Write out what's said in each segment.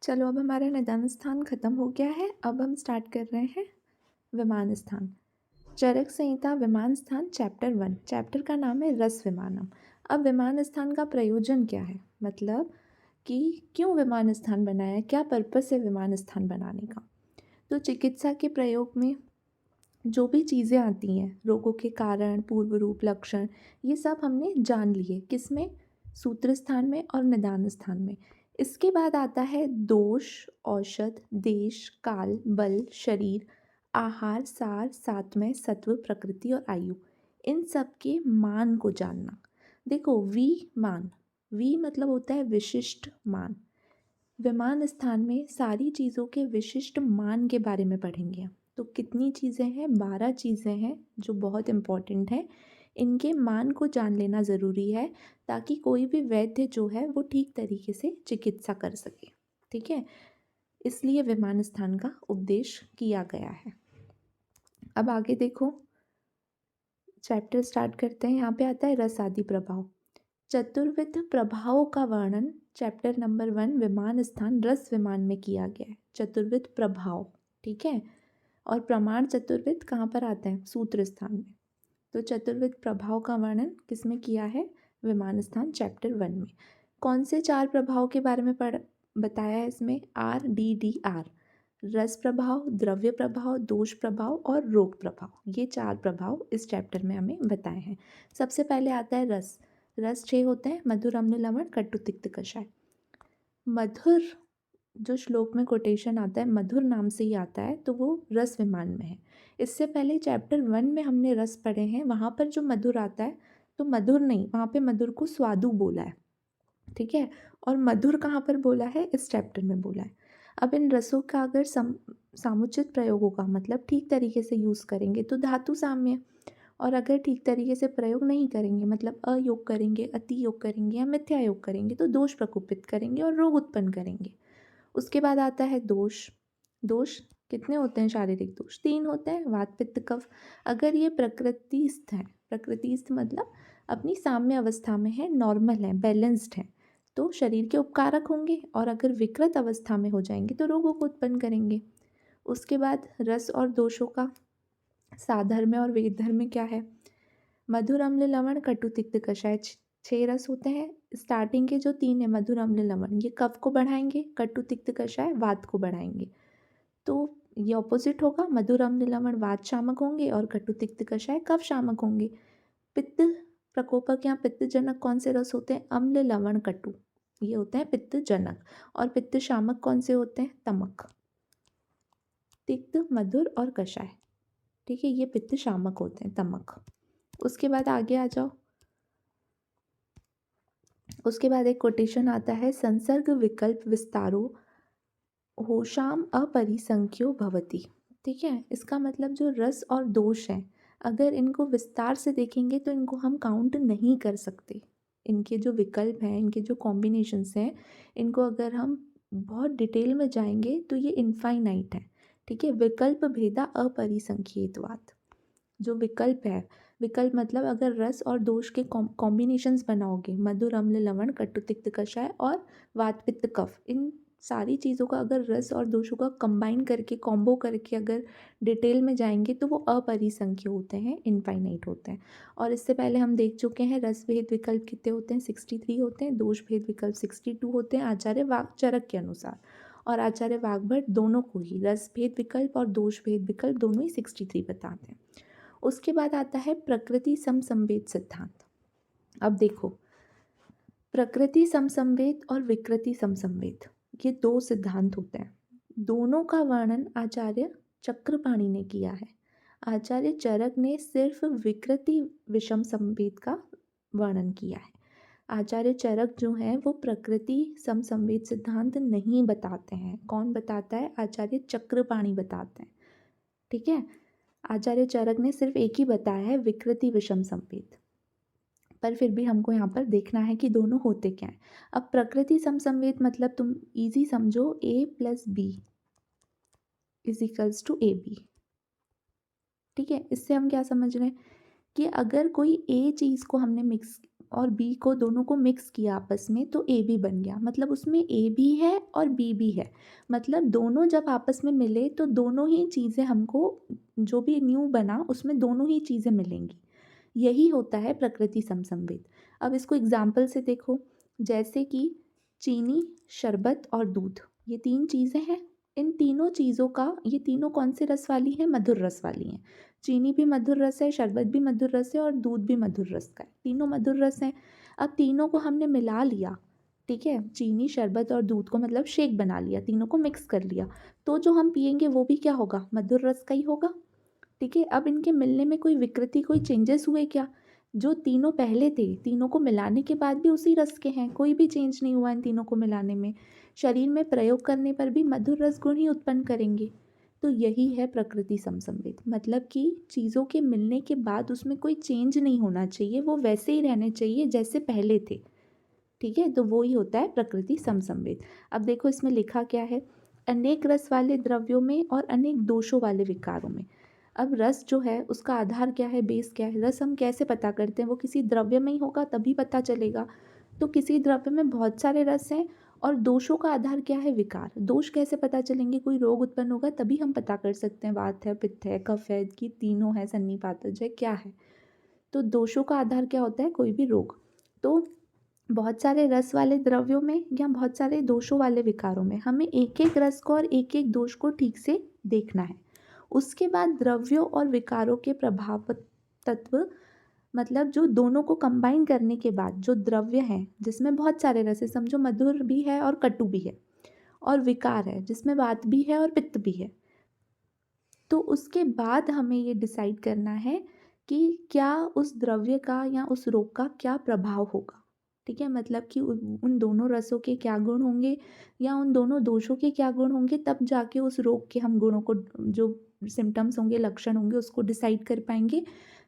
चलो अब हमारा निदान स्थान खत्म हो गया है। अब हम स्टार्ट कर रहे हैं विमान स्थान। चरक संहिता विमान स्थान चैप्टर 1। चैप्टर का नाम है रस विमानम। अब विमान स्थान का प्रयोजन क्या है, मतलब कि क्यों विमान स्थान बनाया, क्या पर्पस है विमान स्थान बनाने का। तो चिकित्सा के प्रयोग में जो भी चीज़ें आती हैं, रोगों के कारण, पूर्व रूप, लक्षण, ये सब हमने जान लिए किसमें, सूत्र स्थान में और निदान स्थान में। इसके बाद आता है दोष, औषध, देश, काल, बल, शरीर, आहार, सार, सात्मय, सत्व, प्रकृति और आयु, इन सब के मान को जानना। देखो मान, वी मतलब होता है विशिष्ट मान। विमान स्थान में सारी चीज़ों के विशिष्ट मान के बारे में पढ़ेंगे। तो कितनी चीज़ें हैं, 12 चीज़ें हैं जो बहुत इम्पॉर्टेंट है। इनके मान को जान लेना ज़रूरी है ताकि कोई भी वैद्य जो है वो ठीक तरीके से चिकित्सा कर सके। ठीक है, इसलिए विमान स्थान का उपदेश किया गया है। अब आगे देखो, चैप्टर स्टार्ट करते हैं। यहाँ पे आता है रस आदि प्रभाव। चतुर्विध प्रभावों का वर्णन चैप्टर नंबर 1 विमान स्थान रस विमान में किया गया है। चतुर्विध प्रभाव, ठीक है। और प्रमाण चतुर्विध कहाँ पर आता है, सूत्र स्थान में। तो चतुर्विध प्रभाव का वर्णन किसमें किया है, विमान स्थान चैप्टर 1 में। कौन से 4 प्रभाव के बारे में बताया है इसमें, RDDR, रस प्रभाव, द्रव्य प्रभाव, दोष प्रभाव और रोग प्रभाव। ये 4 प्रभाव इस चैप्टर में हमें बताए हैं। सबसे पहले आता है रस। रस 6 होते हैं, मधुर, अम्ल, लवण, कटु, तिक्त, कषाय। मधुर जो श्लोक में कोटेशन आता है मधुर नाम से ही आता है, तो वो रस विमान में है। इससे पहले चैप्टर 1 में हमने रस पढ़े हैं, वहाँ पर जो मधुर आता है तो मधुर नहीं, वहाँ पे मधुर को स्वादु बोला है, ठीक है। और मधुर कहाँ पर बोला है, इस चैप्टर में बोला है। अब इन रसों का अगर सामुचित प्रयोगों का मतलब ठीक तरीके से यूज़ करेंगे तो धातु साम्य, और अगर ठीक तरीके से प्रयोग नहीं करेंगे मतलब अयोग करेंगे, अति योग करेंगे या मिथ्या योग करेंगे तो दोष प्रकोपित करेंगे और रोग उत्पन्न करेंगे। उसके बाद आता है दोष। दोष कितने होते हैं, शारीरिक दोष 3 होते हैं, वात, पित्त, कफ। अगर ये प्रकृतिस्थ हैं, प्रकृतिस्थ मतलब अपनी साम्य अवस्था में है, नॉर्मल है, बैलेंस्ड है, तो शरीर के उपकारक होंगे। और अगर विकृत अवस्था में हो जाएंगे तो रोगों को उत्पन्न करेंगे। उसके बाद रस और दोषों का साधर्म्य और वेदधर्म्य क्या है। मधुर, अम्ल, लवण, कटु, तिक्त, कषाय 6 रस होते हैं। स्टार्टिंग के जो 3 है मधुर, अम्ल, लवण, ये कफ को बढ़ाएंगे, कटु, तिक्त, कषाय वात को बढ़ाएंगे। तो ये ऑपोजिट होगा, मधुर, अम्ल, लवण वात शामक होंगे और कटु, तिक्त, कषाय कफ शामक होंगे। पित्त प्रकोपक या पित्तजनक कौन से रस होते हैं, अम्ल, लवण, कटु, ये होते हैं पित्तजनक। और पित्त शामक कौन से होते हैं, तमक, तिक्त, मधुर और कषाय, ठीक है, ये पित्त शामक होते हैं, तमक। उसके बाद आगे आ जाओ। उसके बाद एक कोटेशन आता है, संसर्ग विकल्प विस्तारो होशाम अपरिसंख्यो भवति। ठीक है, इसका मतलब जो रस और दोष हैं, अगर इनको विस्तार से देखेंगे तो इनको हम काउंट नहीं कर सकते। इनके जो विकल्प हैं, इनके जो कॉम्बिनेशंस हैं, इनको अगर हम बहुत डिटेल में जाएंगे तो ये इनफाइनाइट है। ठीक है, विकल्प भेदा अपरिसंख्येतवात्। जो विकल्प है, विकल्प मतलब अगर रस और दोष के कॉम्बिनेशंस बनाओगे, मधुर, अम्ल, लवण, कटु, तिक्त, कषाय और वात, पित्त, कफ, इन सारी चीज़ों का अगर रस और दोषों का कंबाइन करके, कॉम्बो करके अगर डिटेल में जाएंगे तो वो अपरिसंख्य होते हैं, इनफाइनाइट होते हैं। और इससे पहले हम देख चुके हैं रस भेद विकल्प कितने होते हैं, 63 होते हैं, दोष भेद विकल्प 62 होते हैं आचार्य वाकचरक के अनुसार। और आचार्य वाकभट दोनों को ही रस भेद विकल्प और दोष भेद विकल्प दोनों ही 63 बताते हैं। उसके बाद आता है प्रकृति समसंवेद सिद्धांत। अब देखो, प्रकृति समसंवेद और विकृति समसंवेद, ये 2 सिद्धांत होते हैं। दोनों का वर्णन आचार्य चक्रपाणि ने किया है। आचार्य चरक ने सिर्फ विकृति विषम संवेद का वर्णन किया है। आचार्य चरक जो हैं वो प्रकृति समसंवेद सिद्धांत नहीं बताते हैं। कौन बताता है, आचार्य चक्रपाणि बताते हैं। ठीक है, आचार्य चरक ने सिर्फ एक ही बताया है, विकृति विषम संवेद। पर फिर भी हमको यहाँ पर देखना है कि दोनों होते क्या हैं। अब प्रकृति समसंवेद मतलब तुम इजी समझो, A + B = AB। ठीक है, इससे हम क्या समझ रहे हैं कि अगर कोई A चीज़ को हमने मिक्स और बी को दोनों को मिक्स किया आपस में तो ए बी बन गया। मतलब उसमें ए भी है और बी भी है। मतलब दोनों जब आपस में मिले तो दोनों ही चीज़ें हमको, जो भी न्यू बना उसमें दोनों ही चीज़ें मिलेंगी। यही होता है प्रकृति समसंवेद। अब इसको एग्जाम्पल से देखो, जैसे कि चीनी, शरबत और दूध, ये तीन चीज़ें हैं। इन तीनों चीज़ों का, ये तीनों कौन से रस वाली हैं? मधुर रस वाली हैं। चीनी भी मधुर रस है, शरबत भी मधुर रस है और दूध भी मधुर रस का है। तीनों मधुर रस हैं। अब तीनों को हमने मिला लिया, ठीक है, चीनी, शरबत और दूध को मतलब शेक बना लिया, तीनों को मिक्स कर लिया, तो जो हम पियेंगे वो भी क्या होगा? मधुर रस का ही होगा। ठीक है, अब इनके मिलने में कोई विकृति, कोई चेंजेस हुए क्या? जो तीनों पहले थे, तीनों को मिलाने के बाद भी उसी रस के हैं, कोई भी चेंज नहीं हुआ इन तीनों को मिलाने में। शरीर में प्रयोग करने पर भी मधुर रस गुण ही उत्पन्न करेंगे। तो यही है प्रकृति समसंवेद। मतलब कि चीज़ों के मिलने के बाद उसमें कोई चेंज नहीं होना चाहिए, वो वैसे ही रहने चाहिए जैसे पहले थे। ठीक है, तो वो ही होता है प्रकृति समसंवेद। अब देखो इसमें लिखा क्या है, अनेक रस वाले द्रव्यों में और अनेक दोषों वाले विकारों में। अब रस जो है उसका आधार क्या है, बेस क्या है? रस हम कैसे पता करते हैं? वो किसी द्रव्य में ही होगा तभी पता चलेगा। तो किसी द्रव्य में बहुत सारे रस हैं। और दोषों का आधार क्या है? विकार। दोष कैसे पता चलेंगे? कोई रोग उत्पन्न होगा तभी हम पता कर सकते हैं, वात है, पित्त है, कफ है, कि तीनों है, सन्निपातज है, क्या है। तो दोषों का आधार क्या होता है? कोई भी रोग। तो बहुत सारे रस वाले द्रव्यों में या बहुत सारे दोषों वाले विकारों में हमें एक एक रस को और एक एक दोष को ठीक से देखना है। उसके बाद द्रव्यों और विकारों के प्रभाव तत्व, मतलब जो दोनों को कंबाइन करने के बाद जो द्रव्य हैं जिसमें बहुत सारे रस है, समझो मधुर भी है और कटु भी है, और विकार है जिसमें वात भी है और पित्त भी है, तो उसके बाद हमें ये डिसाइड करना है कि क्या उस द्रव्य का या उस रोग का क्या प्रभाव होगा। ठीक है, मतलब कि उन दोनों रसों के क्या गुण होंगे या उन दोनों दोषों के क्या गुण होंगे, तब जाके उस रोग के हम गुणों को, जो सिम्टम्स होंगे, लक्षण होंगे, उसको डिसाइड कर पाएंगे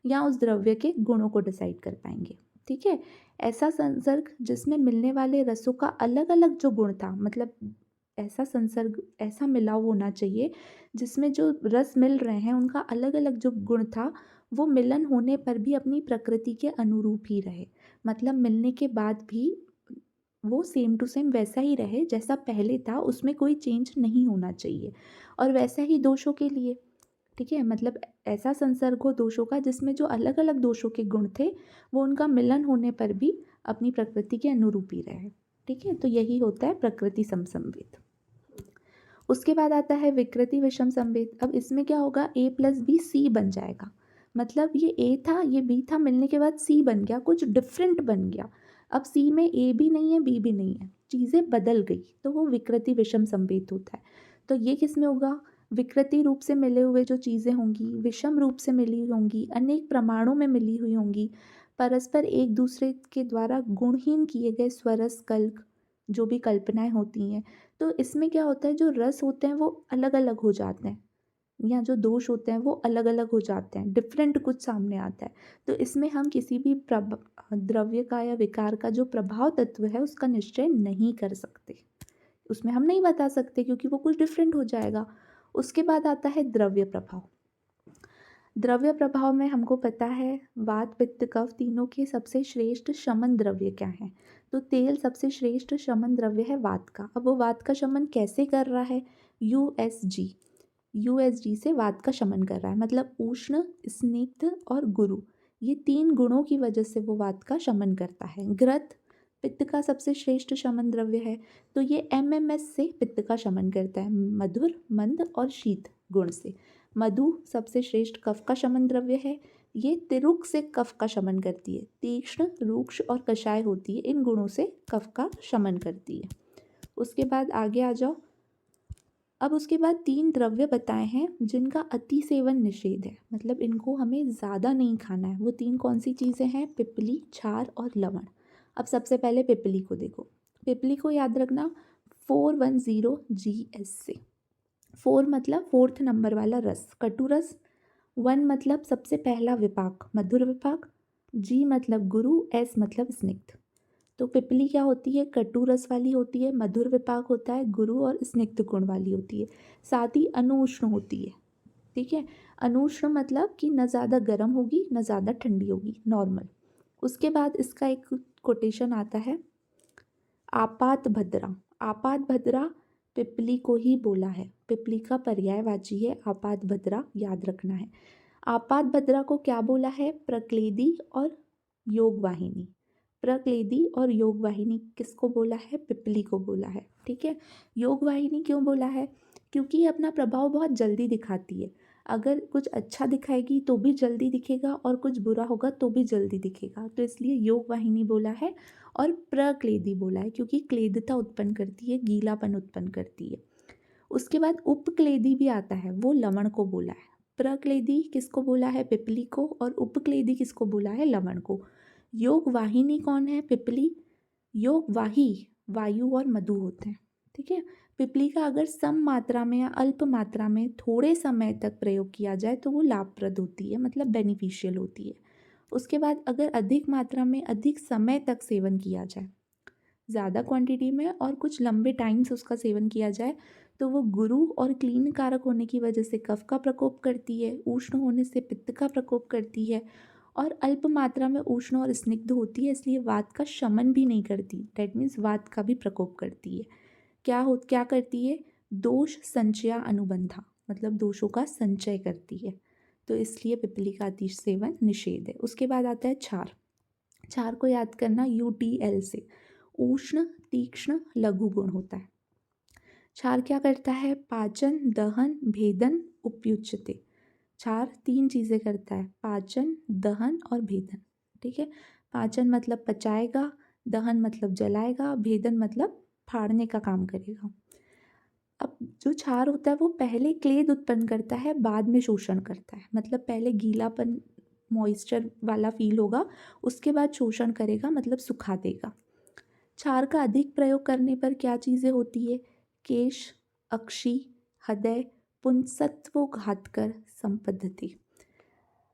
या उस द्रव्य के गुणों को डिसाइड कर पाएंगे। ठीक है, ऐसा संसर्ग जिसमें मिलने वाले रसों का अलग अलग जो गुण था, मतलब ऐसा संसर्ग, ऐसा मिलाव होना चाहिए जिसमें जो रस मिल रहे हैं उनका अलग अलग जो गुण था वो मिलन होने पर भी अपनी प्रकृति के अनुरूप ही रहे। मतलब मिलने के बाद भी वो सेम टू सेम वैसा ही रहे जैसा पहले था, उसमें कोई चेंज नहीं होना चाहिए। और वैसा ही दोषों के लिए, ठीक है, मतलब ऐसा संसर्ग हो दोषों का जिसमें जो अलग अलग दोषों के गुण थे वो उनका मिलन होने पर भी अपनी प्रकृति के अनुरूप ही रहे। ठीक है, तो यही होता है प्रकृति समसंवेद। उसके बाद आता है विकृति विषम संवेद। अब इसमें क्या होगा, ए प्लस बी सी बन जाएगा। मतलब ये ए था, ये बी था, मिलने के बाद सी बन गया, कुछ डिफरेंट बन गया। अब सी में ए भी नहीं है, बी भी नहीं है, चीज़ें बदल गई, तो वो विकृति विषम संवेद होता है। तो ये किस में होगा? विकृति रूप से मिले हुए जो चीज़ें होंगी, विषम रूप से मिली होंगी, अनेक प्रमाणों में मिली हुई होंगी, परस्पर एक दूसरे के द्वारा गुणहीन किए गए स्वरस कल्प, जो भी कल्पनाएं होती हैं। तो इसमें क्या होता है, जो रस होते हैं वो अलग अलग हो जाते हैं, या जो दोष होते हैं वो अलग अलग हो जाते हैं, डिफरेंट कुछ सामने आता है। तो इसमें हम किसी भी द्रव्य का या विकार का जो प्रभाव तत्व है उसका निश्चय नहीं कर सकते, उसमें हम नहीं बता सकते क्योंकि वो कुछ डिफरेंट हो जाएगा। उसके बाद आता है द्रव्य प्रभाव। द्रव्य प्रभाव में हमको पता है वात पित्त कफ तीनों के सबसे श्रेष्ठ शमन द्रव्य क्या है? तो तेल सबसे श्रेष्ठ शमन द्रव्य है वात का। अब वो वात का शमन कैसे कर रहा है? यूएसजी, यूएसजी से वात का शमन कर रहा है। मतलब उष्ण, स्निग्ध और गुरु, ये तीन गुणों की वजह से वो वात का शमन करता है। घृत पित्त का सबसे श्रेष्ठ शमन द्रव्य है, तो ये एमएमएस से पित्त का शमन करता है, मधुर, मंद और शीत गुण से। मधु सबसे श्रेष्ठ कफ का शमन द्रव्य है, ये तिरुक से कफ का शमन करती है। तीक्ष्ण, रूक्ष और कषाय होती है, इन गुणों से कफ का शमन करती है। उसके बाद आगे आ जाओ। अब उसके बाद तीन द्रव्य बताए हैं जिनका अति सेवन निषेध है, मतलब इनको हमें ज़्यादा नहीं खाना है। वो तीन कौन सी चीज़ें हैं? पिपली, क्षार और लवण। अब सबसे पहले पिपली को देखो। पिपली को याद रखना 410 GS से। 4 मतलब फोर्थ नंबर वाला रस, कटु रस। 1 मतलब सबसे पहला विपाक, मधुर विपाक। G मतलब गुरु, S मतलब स्निग्ध। तो पिपली क्या होती है? कटु रस वाली होती है, मधुर विपाक होता है, गुरु और स्निग्ध गुण वाली होती है, साथ ही अनुष्ण होती है। ठीक है, अनुष्ण मतलब कि न ज़्यादा गर्म होगी न ज़्यादा ठंडी होगी, नॉर्मल। उसके बाद इसका एक कोटेशन आता है, आपात भद्रा। आपात भद्रा पिपली को ही बोला है। पिपली का पर्यायवाची है आपात भद्रा, याद रखना है। आपात भद्रा को क्या बोला है? प्रक्लेदी और योगवाहिनी। प्रक्लेदी और योगवाहिनी किसको बोला है? पिपली को बोला है। ठीक है, योगवाहिनी क्यों बोला है? क्योंकि ये अपना प्रभाव बहुत जल्दी दिखाती है। अगर कुछ अच्छा दिखाएगी तो भी जल्दी दिखेगा और कुछ बुरा होगा तो भी जल्दी दिखेगा, तो इसलिए योगवाहिनी बोला है। और प्रक्लेदी बोला है क्योंकि क्लेदता उत्पन्न करती है, गीलापन उत्पन्न करती है। उसके बाद उपक्लेदी भी आता है, वो लवण को बोला है। प्रक्लेदी किसको बोला है? पिपली को। और उपक्लेदी किसको बोला है? लवण को। योगवाहिनी कौन है? पिपली। योगवाही वायु और मधु होते हैं। ठीक है, पिपली का अगर सम मात्रा में या अल्प मात्रा में थोड़े समय तक प्रयोग किया जाए तो वो लाभप्रद होती है, मतलब बेनिफिशियल होती है। उसके बाद अगर अधिक मात्रा में अधिक समय तक सेवन किया जाए, ज़्यादा क्वांटिटी में और कुछ लंबे टाइम से उसका सेवन किया जाए, तो वो गुरु और क्लीन कारक होने की वजह से कफ का प्रकोप करती है, उष्ण होने से पित्त का प्रकोप करती है, और अल्प मात्रा में उष्ण और स्निग्ध होती है, इसलिए वात का शमन भी नहीं करती। डैट मीन्स वात का भी प्रकोप करती है। क्या करती है? दोष संचया अनुबंधा, मतलब दोषों का संचय करती है। तो इसलिए पिपली का अति सेवन निषेध है। उसके बाद आता है क्षार। क्षार को याद करना UTL से, उष्ण तीक्ष्ण लघु गुण होता है। क्षार क्या करता है? पाचन, दहन, भेदन, उपयुच्यते। क्षार 3 चीज़ें करता है, पाचन, दहन और भेदन। ठीक है, पाचन मतलब पचाएगा, दहन मतलब जलाएगा, भेदन मतलब फाड़ने का काम करेगा। अब जो क्षार होता है वो पहले क्लेद उत्पन्न करता है, बाद में शोषण करता है। मतलब पहले गीलापन मॉइस्चर वाला फील होगा, उसके बाद शोषण करेगा, मतलब सुखा देगा। क्षार का अधिक प्रयोग करने पर क्या चीज़ें होती है? केश, अक्षी, हृदय, पुंसत्व घातकर संपद्यते।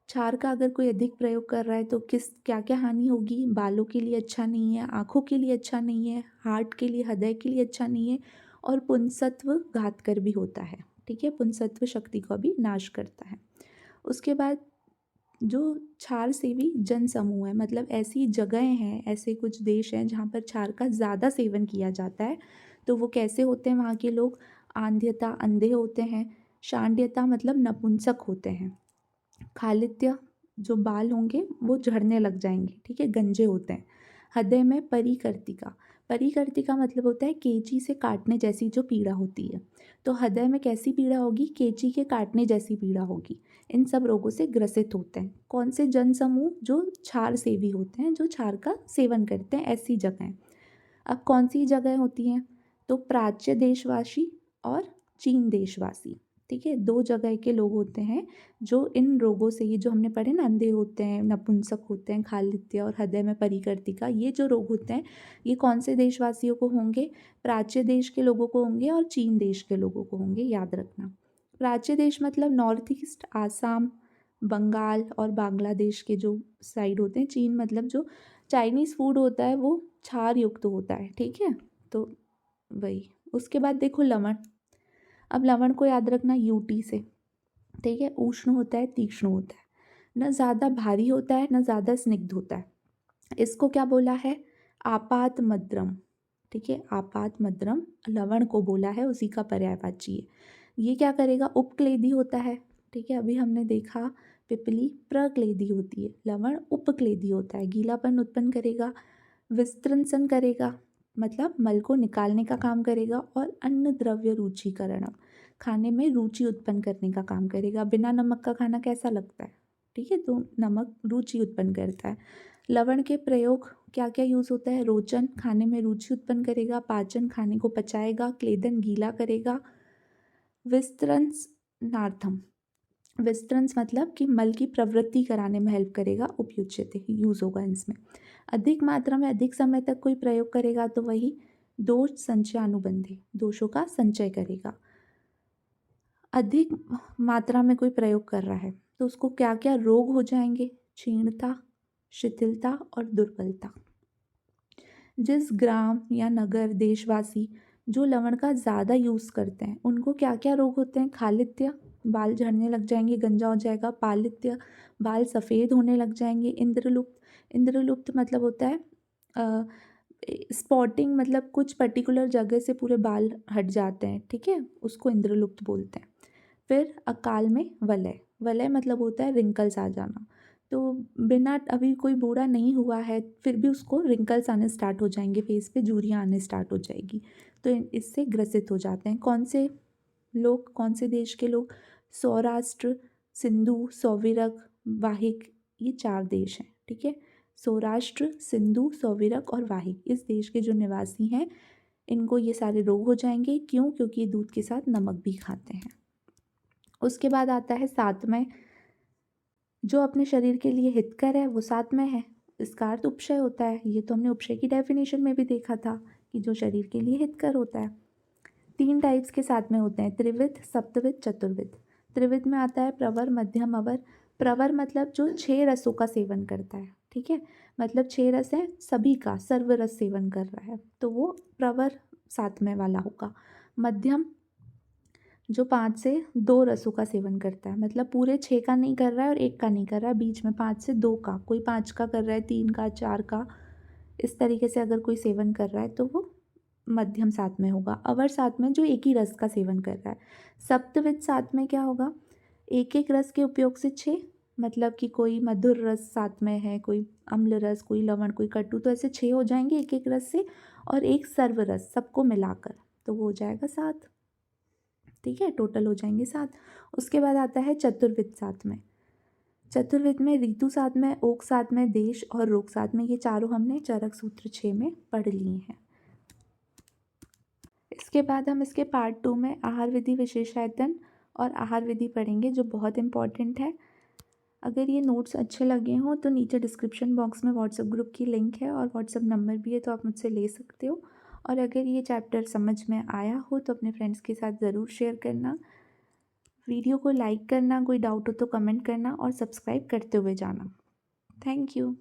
क्षार का अगर कोई अधिक प्रयोग कर रहा है तो क्या क्या हानि होगी? बालों के लिए अच्छा नहीं है, आँखों के लिए अच्छा नहीं है, हार्ट के लिए, हृदय के लिए अच्छा नहीं है, और पुंसत्व घातकर भी होता है। ठीक है, पुंसत्व शक्ति को भी नाश करता है। उसके बाद जो क्षार सेवी जन समूह है, मतलब ऐसी जगहें हैं, ऐसे कुछ देश हैं जहाँ पर क्षार का ज़्यादा सेवन किया जाता है, तो वो कैसे होते हैं वहाँ के लोग? आंध्यता, अंधे होते हैं। शांड्यता मतलब नपुंसक होते हैं। खालित्य, जो बाल होंगे वो झड़ने लग जाएंगे, ठीक है, गंजे होते हैं। हृदय में परिकर्तिका। परिकर्तिका मतलब होता है कैंची से काटने जैसी जो पीड़ा होती है। तो हृदय में कैसी पीड़ा होगी? कैंची के काटने जैसी पीड़ा होगी। इन सब रोगों से ग्रसित होते हैं कौन से जन समूह? जो क्षार सेवी होते हैं, जो क्षार का सेवन करते हैं, ऐसी जगहें। अब कौन सी जगह होती हैं? तो प्राच्य देशवासी और चीन देशवासी। ठीक है, 2 जगह के लोग होते हैं जो इन रोगों से, ये जो हमने पढ़े ना, अंधे होते हैं, नपुंसक होते हैं, खालित्य और हृदय में परिकर्तिका, ये जो रोग होते हैं ये कौन से देशवासियों को होंगे? प्राच्य देश के लोगों को होंगे और चीन देश के लोगों को होंगे, याद रखना। प्राच्य देश मतलब नॉर्थ ईस्ट, आसाम, बंगाल और बांग्लादेश के जो साइड होते हैं। चीन मतलब जो चाइनीज़ फूड होता है वो क्षार युक्त होता है। ठीक है, तो वही। उसके बाद देखो लवण। अब लवण को याद रखना UT से। ठीक है, उष्ण होता है, तीक्ष्ण होता है, न ज़्यादा भारी होता है, न ज़्यादा स्निग्ध होता है। इसको क्या बोला है? आपात मद्रम। ठीक है, आपात मद्रम लवण को बोला है, उसी का पर्यायवाची है। ये क्या करेगा? उपक्लेदी होता है। ठीक है, अभी हमने देखा पिपली प्रक्लेदी होती है, लवण उपक्लेदी होता है, गीलापन उत्पन्न करेगा, विस्तृंसन करेगा, मतलब मल को निकालने का काम करेगा, और अन्न द्रव्य रुचिकरणम, खाने में रुचि उत्पन्न करने का काम करेगा। बिना नमक का खाना कैसा लगता है? ठीक है, तो नमक रुचि उत्पन्न करता है। लवण के प्रयोग क्या क्या यूज़ होता है? रोचन, खाने में रुचि उत्पन्न करेगा, पाचन, खाने को पचाएगा, क्लेदन, गीला करेगा, विस्तृंसनार्थम, विस्तृंस मतलब कि मल की प्रवृत्ति कराने में हेल्प करेगा, उपयुज्यते यूज़ होगा इसमें। अधिक मात्रा में अधिक समय तक कोई प्रयोग करेगा तो वही दोष संचयानुबंधी, दोषों का संचय करेगा। अधिक मात्रा में कोई प्रयोग कर रहा है तो उसको क्या क्या रोग हो जाएंगे? क्षीणता, शिथिलता और दुर्बलता। जिस ग्राम या नगर देशवासी जो लवण का ज़्यादा यूज़ करते हैं उनको क्या क्या रोग होते हैं? खालित्य, बाल झड़ने लग जाएंगे, गंजा हो जाएगा। पालित्य, बाल सफ़ेद होने लग जाएंगे। इंद्रलुप्त, इंद्रलुप्त मतलब होता है स्पॉटिंग, मतलब कुछ पर्टिकुलर जगह से पूरे बाल हट जाते हैं, ठीक है, उसको इंद्रलुप्त बोलते हैं। फिर अकाल में वलय, वलय मतलब होता है रिंकल्स आ जाना। तो बिना अभी कोई बूढ़ा नहीं हुआ है फिर भी उसको रिंकल्स आने स्टार्ट हो जाएंगे, फेस पे झुर्रियाँ आने स्टार्ट हो जाएगी, तो इससे ग्रसित हो जाते हैं। कौन से लोग, कौन से देश के लोग? सौराष्ट्र, सिंधु, सौविरक, वाहिक, ये 4 देश हैं, ठीक है। सौराष्ट्र, सिंधु, सौविरक और वाहिक, इस देश के जो निवासी हैं इनको ये सारे रोग हो जाएंगे। क्यों? क्योंकि ये दूध के साथ नमक भी खाते हैं। उसके बाद आता है सातवें, जो अपने शरीर के लिए हितकर है वो सातवें है। इसका अर्थ उपशय होता है, ये तो हमने उपशय की डेफिनेशन में भी देखा था कि जो शरीर के लिए हितकर होता है। 3 टाइप्स के साथ में होते हैं, त्रिविध, सप्तविध, चतुर्विध। त्रिविध में आता है प्रवर, मध्यम, अवर। प्रवर मतलब जो 6 रसों का सेवन करता है, ठीक है, मतलब 6 रस है, सभी का सर्व रस सेवन कर रहा है, तो वो प्रवर 7वें वाला होगा। मध्यम जो 5 से 2 रसों का सेवन करता है, मतलब पूरे 6 का नहीं कर रहा है और 1 का नहीं कर रहा है, बीच में 5 से 2 का, कोई 5 का कर रहा है, 3 का, 4 का, इस तरीके से अगर कोई सेवन कर रहा है तो वो मध्यम 7 में होगा। अवर 7 में जो एक ही रस का सेवन कर रहा है। सप्तविध 7 में क्या होगा? एक एक रस के उपयोग से 6, मतलब कि कोई मधुर रस 7 में है, कोई अम्ल रस, कोई लवण, कोई कटु, तो ऐसे 6 हो जाएंगे एक एक रस से, और एक सर्व रस सबको मिलाकर, तो वो हो जाएगा 7, ठीक है, टोटल हो जाएंगे 7। उसके बाद आता है चतुर्विध 7 में। चतुर्विध में ऋतु 7 में, ओक 7 में, देश और रोग 7 में, ये चारों हमने चरक सूत्र 6 में पढ़ लिए हैं। इसके बाद हम इसके पार्ट 2 में आहार विधि विशेषायतन और आहार विधि पढ़ेंगे, जो बहुत इंपॉर्टेंट है। अगर ये नोट्स अच्छे लगे हों तो नीचे डिस्क्रिप्शन बॉक्स में व्हाट्सएप ग्रुप की लिंक है और व्हाट्सएप नंबर भी है, तो आप मुझसे ले सकते हो। और अगर ये चैप्टर समझ में आया हो तो अपने फ्रेंड्स के साथ ज़रूर शेयर करना, वीडियो को लाइक करना, कोई डाउट हो तो कमेंट करना और सब्सक्राइब करते हुए जाना। Thank you.